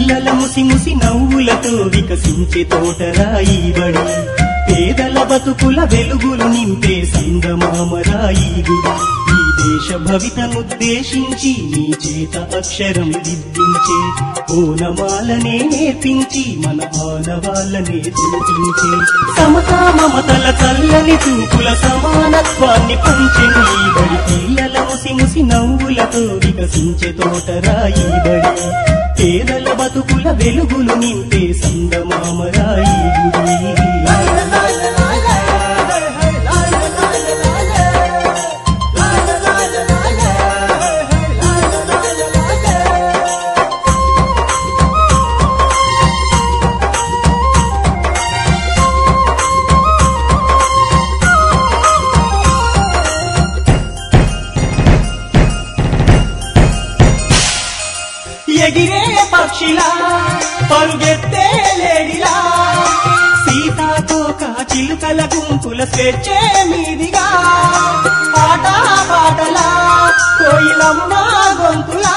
పిల్లల ముసి ముసి నవ్వులతో వికసించే తోటరాయి బడి, పేదల బతుకుల వెలుగులు నింపే సంగమామరాయి గుడి. ఈ దేశ భవితనుద్దేశించి నీ చేత అక్షరం దిద్దించే ఓనమాలనే నేర్పించి మన ఆనవాళ్ళనే చూపించే సమతా మమతల చల్లని చూపుల సమానత్వాన్ని పంచెను ఈ బడి. పిల్లల ముసి ముసి నవ్వులతో వికసించే తోటరాయి బడి, పేదల బతుకుల వెలుగులు నింపే సంగమామరాయి గుడి. ఎగిరే పక్షిలా పరుగెత్తే లేడిలా, సీతాకోక చిలుకల గుంపుల స్వేచ్ఛే మీదిగా, పాట పాటలా కోయిలమ్మ గొంతులా,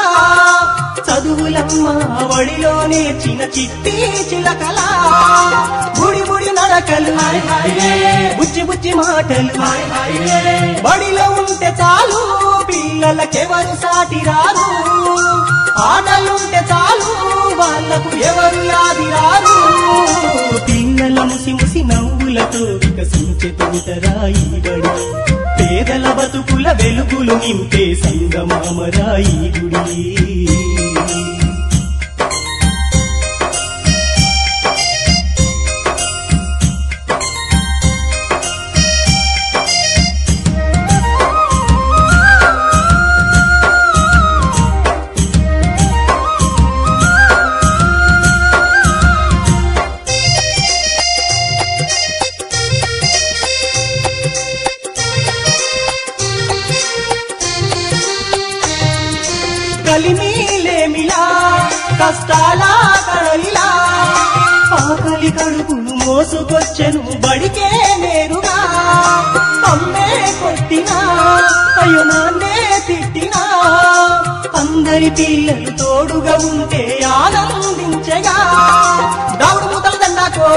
చదువులమ్మ వడిలో నేర్చిన చిట్టి చిలకలా, బుడి బుడి నడకలు బుజ్జి బుజ్జి మాటలు, బడిలో ఉంటే చాలు పిల్లలకెవరు సాటి రారు, ఆటలుంటే చాలు వాళ్లకు ఎవరు యాది రారు. పిల్లల ముసి ముసి నవ్వులతో వికసించే తోటరాయి బడి, పేదల బతుకుల వెలుగులు నింపే సంగమామరాయి గుడి. కలిమిలేమిలా కష్టాల కడలిలా, ఆకలి కడుపును మోసుకొచ్చెను బడికే నేరుగా, అమ్మే కొట్టినా అయ్యో నాన్నే తిట్టినా, అందరి పిల్లలు తోడుగా ఉంటే ఆనందించగా, దావుడు మూతల దండాకో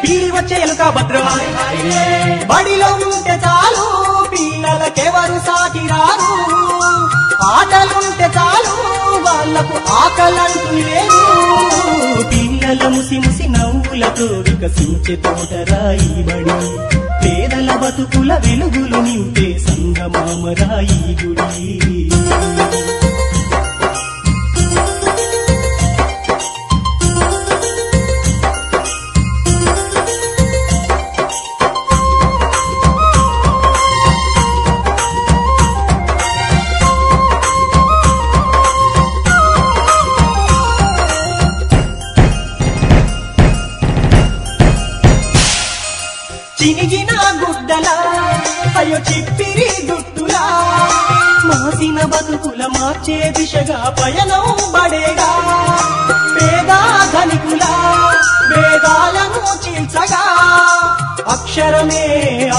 పీలి వచ్చే ఎలుక భద్రం, బడిలో ఉంటే చాలు పిల్లలకెవరు సాటి రారు, ఆటలుంటే చాలు వాళ్లకు ఆకలంటూ లేదు. పిల్లల ముసి ముసి నవ్వులతో వికసించే తోటరాయి బడి, పేదల బతుకుల వెలుగులు నింపే సంగమామరాయి గుడి. చినిగిన గుడ్డలా అయ్యో చిప్పిరి దుట్టులా, మాసిన బతుకుల మార్చే దిశగా పయనం బడేగా, పేద ధనికుల వేదాలను చీల్చగా, అక్షరమే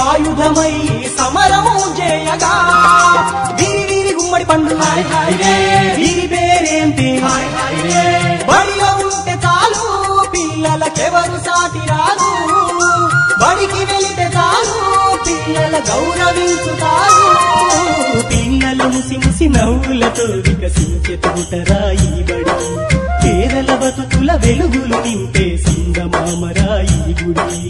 ఆయుధమై సమరం చేయగా, వీరి వీరి గుమ్మడి పండు వీరి పేరేంటి, బడిలో ఉంటే చాలు పిల్లలకెవరు సాటి రారు, బడికి వెళితే చాలు పిల్లల గౌరవించుతారు. పిల్లల ముసి ముసి నవ్వులతో వికసించే తోటరాయి బడి, పేదల బతుకుల వెలుగులు నింపే సంగమామరాయి గుడి.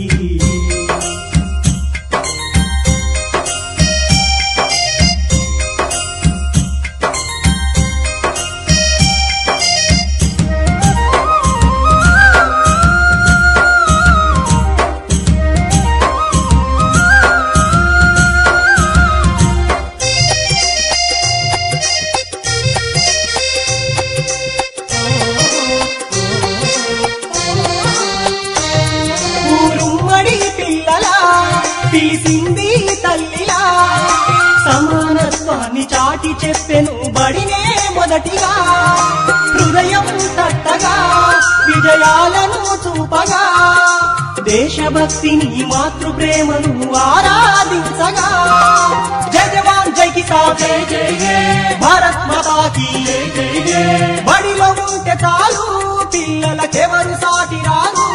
పిలిసింది తల్లిలా, సమానత్వాన్ని చాటి చెప్పెను బడినే మొదటిగా, హృదయం తట్టగా విజయాలను చూపగా, దేశభక్తిని మాతృప్రేమను ఆరాధించగా, జై జవాన్ జై కిసాన్ జై జై భారత్ మాతా కీ, బడిలో ఉంటే చాలు పిల్లలకెవరు సాటి రారు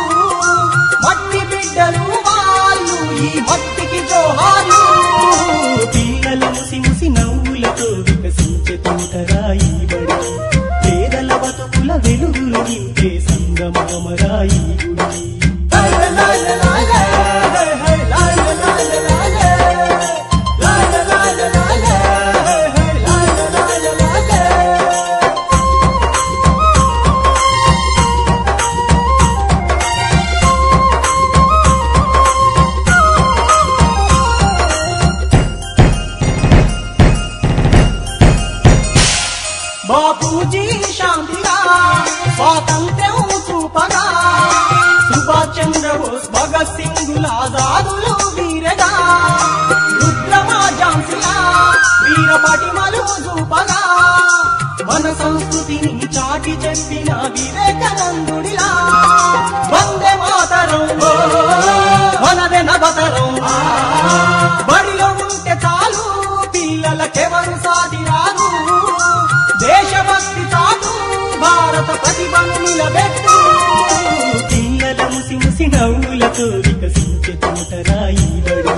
మట్టి బిడ్డలు వాళ్ళు ఈ మట్టికి జోహార్లు పిల్లల ముసి ముసి నవ్వులతో వికసించే తోటరాయి బడి పేదల బతుకుల వెలుగులు నింపే సంగమామరాయి గుడి బాపూజీ శాంతిగా స్వాతంత్ర్యం చూపగా సుభాష్ చంద్రబోస్ భగత్ సింగుల ఆజాదులు వీరగా రుద్రమా ఝాన్సీలా వీర పటిమలు చూపగా మన సంస్కృతిని చాటి చెప్పిన వివేకానందుడిలా వందే మాతరం మనదే నవతరం బడిలో ఉంటే చాలు పిల్లలకెవరు సాటి రాదు దేశభక్తి చాటు భారత ప్రతిభను నిలబెట్టు పిల్లల ముసి ముసి నవ్వులతో వికసించే తోటరాయి బడి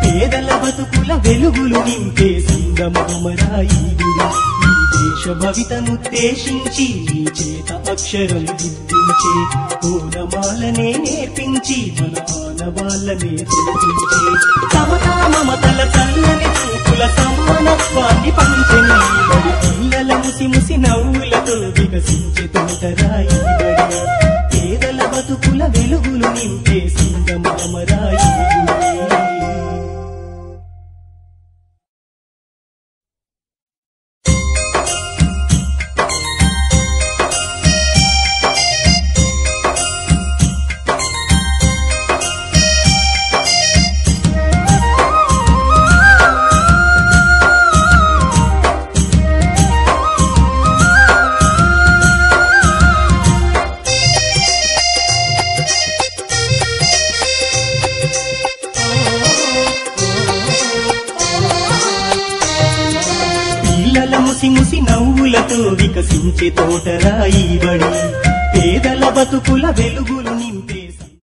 పేదల బతుకుల వెలుగులు నింపే సంగమామరాయి గుడి ఈ దేశ భవితనుద్దేశించి ఈ చేత అక్షరం దిద్దించే పూలమాలనే నేర్పించి మన ఆనవాళ్ళనే చూపించే సమతా మమతల చల్లని చూపుల సమానత్వాన్ని పంచని పిల్లల ముసి ముసి నవ్వులతో వికసించే తోటరాయి బడి పేదల బతుకుల వెలుగులు నింపే సంగమామరాయి గుడి ముసి ముసి నవ్వులతో వికసించే తోటరాయి బడి పేదల బతుకుల వెలుగులు నింపే